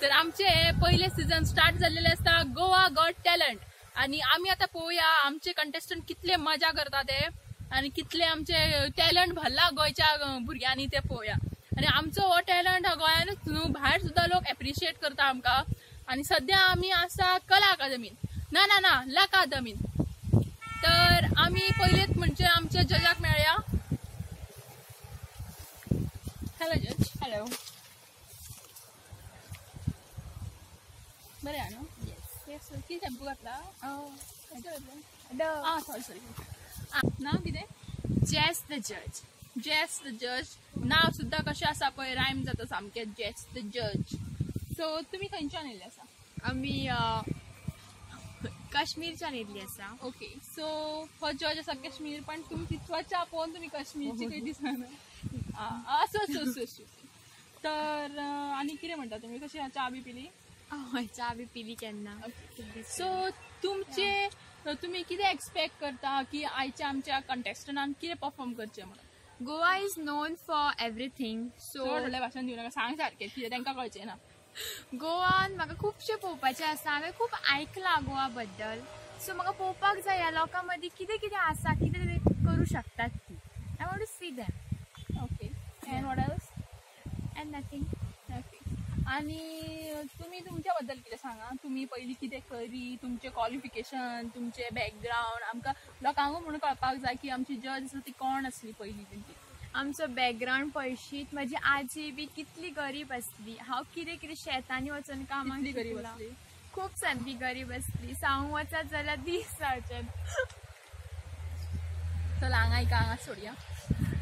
तर आमचे पहिले सीझन स्टार्ट झालेले असता गोवा गॉट टॅलेंट आणि आम्ही आता पोवया आमचे कंटेस्टंट कितले मजा करतात ते आणि कितले आमचे टॅलेंट भरला गोयच्या भुरग्यांनी ते पोवया आणि आमचो हो टॅलेंट गोंयानूच न्हू भायर सुद्धा लोक एप्रिशिएट करता आमकां आणि सध्या आम्ही आसा कला अकादमीत ना ना ना ला अकादमीत तर आम्ही पहिलेच म्हणजे आमच्या जजाक मेळया हॅलो जज हॅलो बरे ना येस किती शॅम्पू घातला सॉरी नाव कितें जेस द जज जेस द जज नाव सुद्धा कशें आसा पळय रायम जाता सामकें जेस द जज सो तुमी खंयच्यान येयल्ले आसा आम्ही काश्मीरच्यान येयल्ली आसा ओके सो हो जज आसा काश्मीर पण तुमची त्वचा पळोवन तुमी काश्मीरची काही दिसना असो तर आनी कितें म्हणटा तुमी कशी च्या बी पिली च्या बी पिली केन्ना सो तुमचे तुम्ही कितें एक्सपेक्ट करता की आयच्या आमच्या कंटेस्टंटान कितें परफॉर्म करचें म्हणून Goa is non for everything so व्हडलें भाशण दिवं नाका सांग सारकें कितें तांकां कळचें ना गोवान म्हाका खुबशें पळोवपाचें आसा हांवें खूब आयकलां गोवा बद्दल सो म्हाका पळोवपाक जाय ह्या लोकां मदीं कितें कितें आसा कितें कितें करूं शकतात ती I want to see them okay and what else and nothing okay आणि तुम्ही तुमच्या बद्दल कितें सांगा तुम्ही पयलीं कितें करी तुमचे क्वॉलिफिकेशन तुमचे बॅकग्रावंड आमकां लोकांक म्हणून कळपाक जाय की आमची जज आसा ती कोण आसली पयलीं तेंची आमचो बॅकग्रावंड पळशीत म्हजी आजी बी कितली गरीब आसली हांव कितें कितें शेतांनी वचून कामाक कितली गरीब आसली खूब सामकी गरीब आसली सांगूंक वचत जाल्यार दीस जावचे चल हांगा सोडया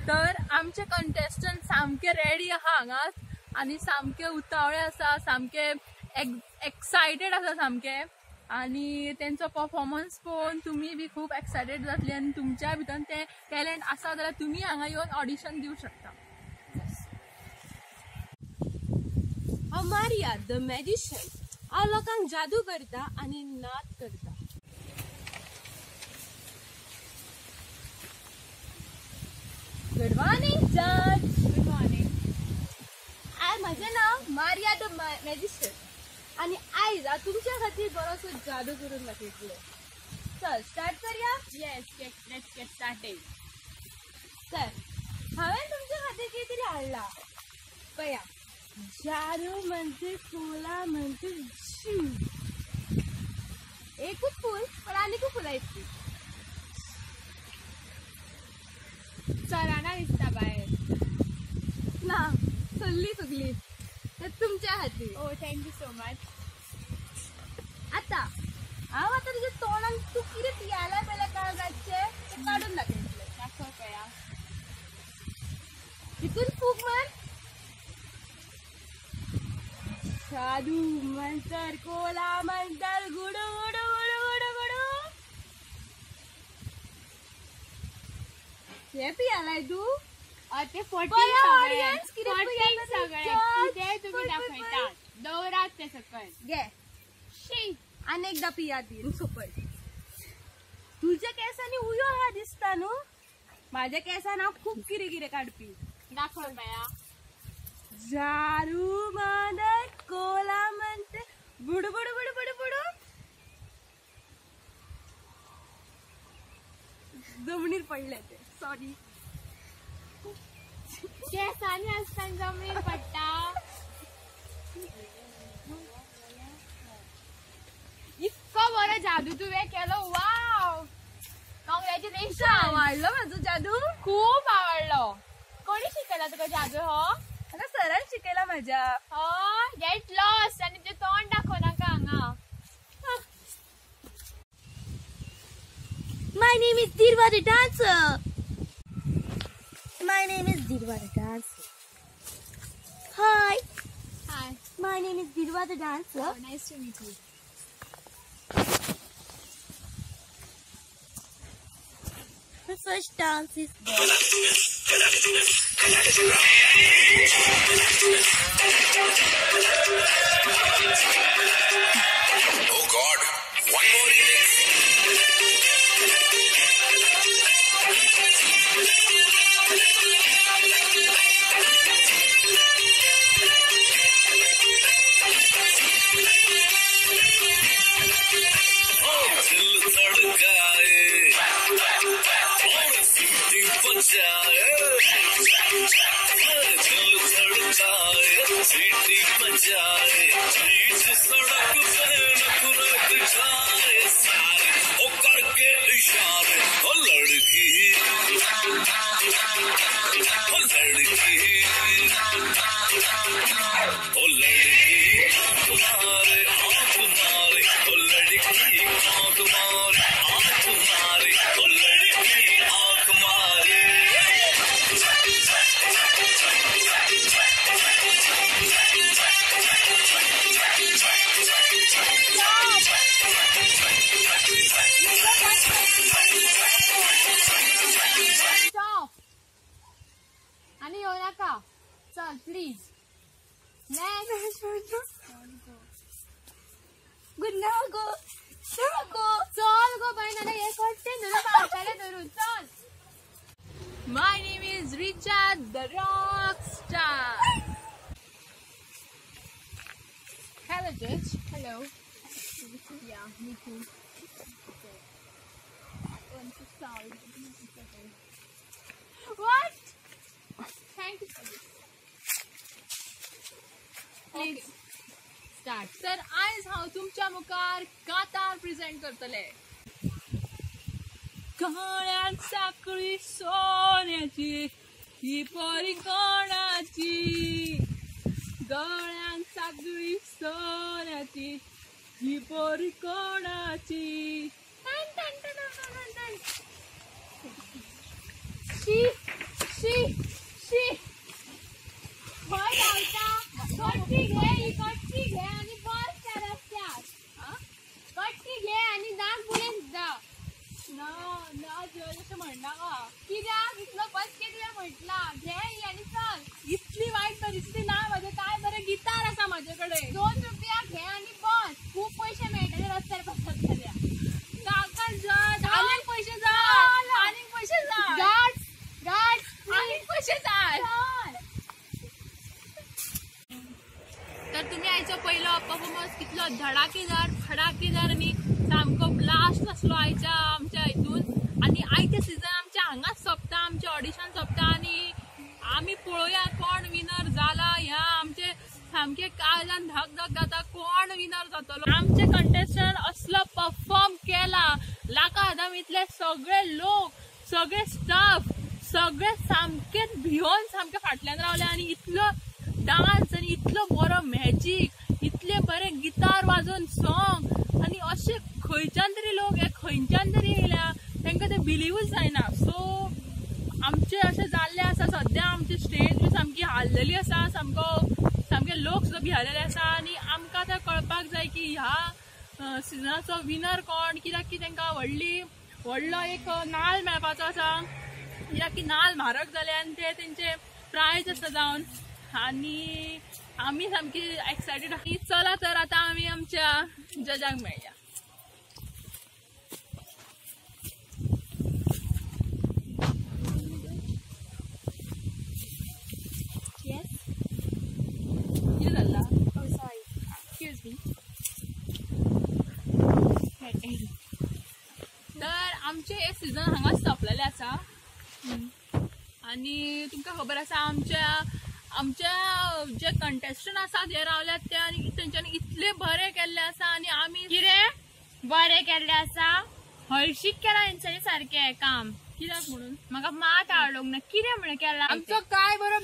तर आमचे कंटेस्टंट सामके रेडी आहा हांगाच आणि सामके उतावळे आसा सामके एक्सायटेड आसा सामके आणि त्यांचो परफॉर्मन्स पळोवन तुमी बी खूब एक्सायटेड जातली आणि तुमच्या भितर ते टॅलेंट आसा जाल्यार तुमी हांगा येवन ऑडिशन दिवंक शकता हांव मारिया द मॅजिशियन हांव लोकांक जादू करता आणि नाच करता गुड मॉर्निंग जज गुड मॉर्निंग माझे नाव मारिया द मॅजिशियन आणि आयज तुमच्या खातीर बरोसो जादू करून दाखयतले चल स्टार्ट करूया येस लेट्स गेट स्टार्टेड तर हांवें तुमच्या खातीर कितें तरी हाडला पळया जादू म्हणजे फुलां म्हणजे जीव एकूच फूल पण आनीकूय फुलां येतली चराना दिसता भायर ना सल्ली सगळी तुमच्या खातीर ओ थँक्यू सो मच आता हांव आतां तुज्या तोंडान तूं कितें पियाला पयल्या काळजाचे ते काडून दाखयतले दाखव पया तितून फूक मार साधू मंतर कोला मंतर गुडू गुडू गुडू गुडू गुडू हे पियालाय तू ते 14 audience कितें सगळे कितें तुमी दाखयतात दवरात ते सकयल घे शी अनेकदा पिया ती सोपय तुझ्या केसांनी उयो हा दिसता न्हू माझ्या केसान हांव खूब कितें कितें काडपी दाखव पया जारू मंतर कोला मंतर बुडू बुडू बुडू बुडू बुडू जमनीर पडले ते सॉरी केसांनी आसतना जमनीर पडटा इतको बरो जादू तुवें केलो वाव कॉंग्रॅच्युलेशन आवडलो माझो जादू खूप आवडलो कोणी शिकयला तुका जादू हो आता सरान शिकयला माझ्या गेट लॉस्ट आणि ते तोंड दाखव नाका हांगा My name is Dirva the dancer. My name is Dirva the dancer. Hi. Hi. My name is Dirva the dancer. Oh, nice to meet you. The first dance is Oh God, one more remix. तेरी बजाए beach सड़क पे नफरत छाए सारे ओ करके इशारे ओ लड़की ओ लड़की ओ लड़की तुम्हारे आँख मारे ओ लड़की आँख मारे आँख मारे ओ लड़की आँख मारे स्टॉप आणि येऊ नका चल प्लीज गुड नाव गो चल गो बाई नाना हे करते ना पावसाला धरून चल My name is Richard the Rockstar. Hello, Judge. Hello. Yeah, me too. What? Thank you for this. Please start. तर आज हांव तुमच्या मुखार कातार प्रेझेंट करतले. गळ्यात साखळी सोन्याची ही परी कोणाची गळ्यात साखळी सोन्याची ही परी कोणाची शी शी शी होय लावता कट्टी घे ही कट्टी घे आणि बस त्या रस्त्यात कट्टी घे आणि नाक बुले सुद्धा ना ना जज असं म्हणला का कित्याक इतलो बस केले म्हटला घे ही आणि चल इतली वाईट परिस्थिती ना माझे काय बरं गिटार असा माझ्याकडे 2 रुपया घे आणि बस खूप पैसे मिळतात रस्त्यावर बसत सध्या काका जज अनेक पैसे जा अनेक पैसे जा गाड्स गाड्स अनेक पैसे जा तर तुम्ही आयचो पहिलो परफॉर्मन्स कितलो धडाकेदार फडाकेदार आणि सामको ब्लास्ट असलो आयच्या आमच्या हितून आणि आयचे सीझन आमच्या हांगाच सोंपता आमचे ऑडिशन सोंपता आणि आम्ही पळोवया कोण विनर जाला ह्या आमचे सामके काळजान धक धक जाता कोण विनर जातलो आमचे कंटेस्टंट असलो परफॉर्म केला लाका आदाम इतले सगळे लोक सगळे स्टाफ सगळे सामकेच भिवून सामके फाटल्यान रावले आणि इतलो डान्स आणि इतलो बरो मॅजिक इतले बरे गिटार वाजोवन सॉंग आणि असे खंयच्यान तरी लोक हे खंयच्यान तरी येयल्या तांकां ते बिलीवूच जायना सो आमचे अशें जाल्ले आसा सद्या आमची स्टेज बी सामकी हाल्लेली आसा सामके लोक सुद्दां भियालेले आसा आणि आमकां आतां कळपाक जाय की ह्या सिजनाचो विनर कोण कित्याक की तांकां व्हडलो एक नाल्ल मेळपाचो आसा कित्याक की नाल्ल म्हारग जाले आनी ते तेंचे प्रायज आसा जावन आणि आम्ही सामकी एक्सायटेड आहा चला तर आता आम्ही आमच्या जजांक मेळया कितें जाल्ला तर आमचे हे सीझन हांगाच सोंपलेले आसा आणि तुमकां खबर आसा आमच्या जे कंटेस्टंट आसा जे रावल्यात ते आनी तेंच्यांनी इतले बरे केल्ले आसा आणि आमी कितें बरें केल्लें आसा हळशीक केला हेंच्यांनी सारकें काम कित्याक म्हणून म्हाका मात आवडोंक ना कितें म्हणून केला आमचो काय बरो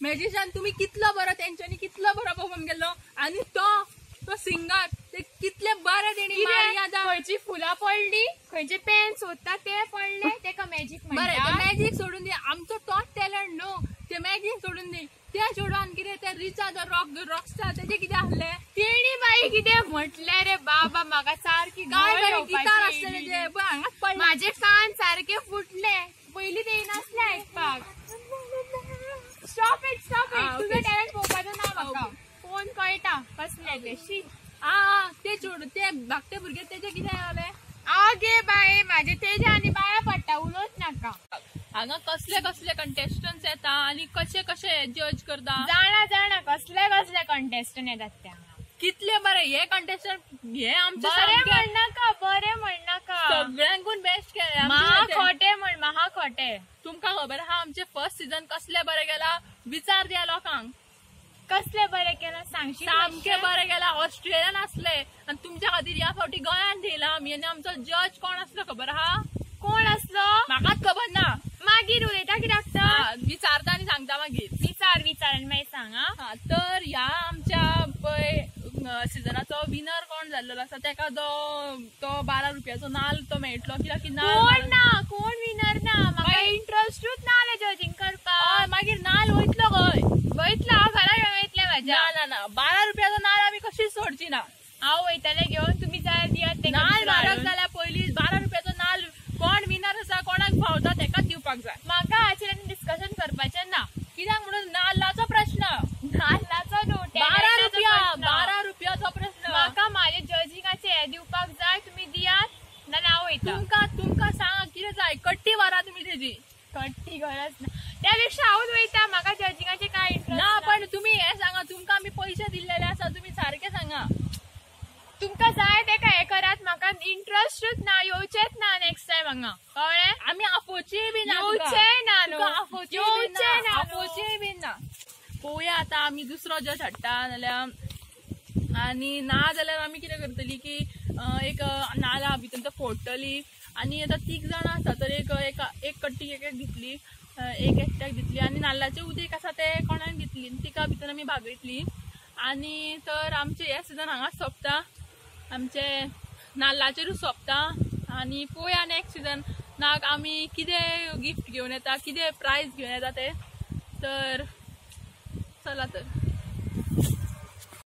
मॅजिशियन तुम्ही कितलो बरो तेंच्यांनी कितलो बरो परफॉर्म केलो आणि तो सिंगर ते कितले बरे तेणी खंयची फुलां पडली खंयचे पेन सोदता ते पडले तेका मॅजिक बरें ते मॅजिक सोडून दी आमचो तोच टॅलंट न्हू ते मॅजिक सोडून दी ते सोडून कितें ते रिचा द रॉकस्टार तेजे कितें आहले तेणी बाई कितें म्हटलें रे बाबा म्हाका सारकी काय बरे गिटार आसले तेजे पळय हांगाच पडले माझे कान सारखे फुटले पयलीं ते नासले आयकपाक स्टॉप इट तुजो टॅलंट पळोवपाचो ना म्हाका फोन कळटा कसले ते शी ते सोडून ते धाकटे भुरगे तेजे कितें जाले आगे बाय माझे तेजे आनी बाया पडटा उलोवच नाका हांगा कसले कसले कंटेस्टंट्स येता आणि कशे कशे जज करता जाणा कसले कंटेस्टंट येतात त्या कितले बरे हे कंटेस्टंट हे आमचे बरे म्हणनाका सगळ्यांकून बेस्ट केले महा खोटे तुमकां खबर आहा आमचे फर्स्ट सीझन कसले बरे गेला विचार द्या लोकांक कसले बरे केला सांगशील सामके बरे गेला. ऑस्ट्रेलियन असले आणि तुमच्या खातीर या फावटी गोंयान दिला आमी. आणि आमचो जज कोण असलो खबर आहा? कोण असलो? म्हाकाच खबर ना. मागीर उलयता कित्याक तर? विचारता आणि सांगता मागीर. विचार आनी मागीर सांग हा. तर ह्या आमच्या पळय सिजनाचो विनर कोण जाल्लो आसा तेका तो 12 रुपयाचो नाल तो मेळटलो. कित्याक की कोण विनर ना. म्हाका इंटरेस्टूच ना जजींग करपाक. मागीर नाल वयतलो खंय? वयतलो हांव घरा घेवन वयतलें म्हाज्या. ना 12 रुपयाचो नाल आमी कशीच सोडची ना. हांव वयतलें घेवन. तुमी जाय दियात तेका. नाल म्हारग जाल्यार पयलीं 12 रुपयाचो नाल कोण विनर आसा कोणाक फावता तेकाच दिवपाक जाय. म्हाका हाचेर आनी डिस्कशन करपाचें ना. कित्याक म्हणून नाल्लाचो प्रश्न. नाल्लाचो न्हू. 12 रुपयाचो प्रश्न. म्हाका म्हाजे जजींगाचे हे दिवपाक जाय. तुमी दियात नाल्यार हांव वयता. तुमकां सांगा कितें जाय. कट्टी व्हरा तुमी तेजी. कट्टी गरज ना. त्या पेक्षा हांवूच वयता. म्हाका जजींगाचे काय इंटरेस्ट ना. पण तुमी हे सांगा तुमकां आमी पयशे दिल्लेले आसा. तुमी सारखे सांगा. तुमकां जाय तेका हे करात. म्हाका इंटरेस्टूच ना. येवचेच ना नेक्स्ट टायम हांगा. कळ्ळें? आमी आपोवची बी ना. येवचेय ना न्हू. आपोवची बी ना. पळोवया आतां आमी दुसरो जज हाडटा नाल्यार. आनी ना जाल्यार आमी कितें करतली की एक नाला भितर तो फोडटली. आनी आतां 3 जाणां आसा तर एक कट्टी एक दितली. एक एकट्याक दितली. आनी नाल्लाचें उदीक आसा तें कोणाक दितली. तिका भितर आमी भागयतली. आनी तर आमचें हें सिजन हांगाच सोंपता. आमचें नाल्लाचेरूच सोंपता. आनी पळोवया नेक्स्ट सिजन नाक आमी कितें गिफ्ट घेवन येता कितें प्रायज घेवन येता ते. तर चला तर.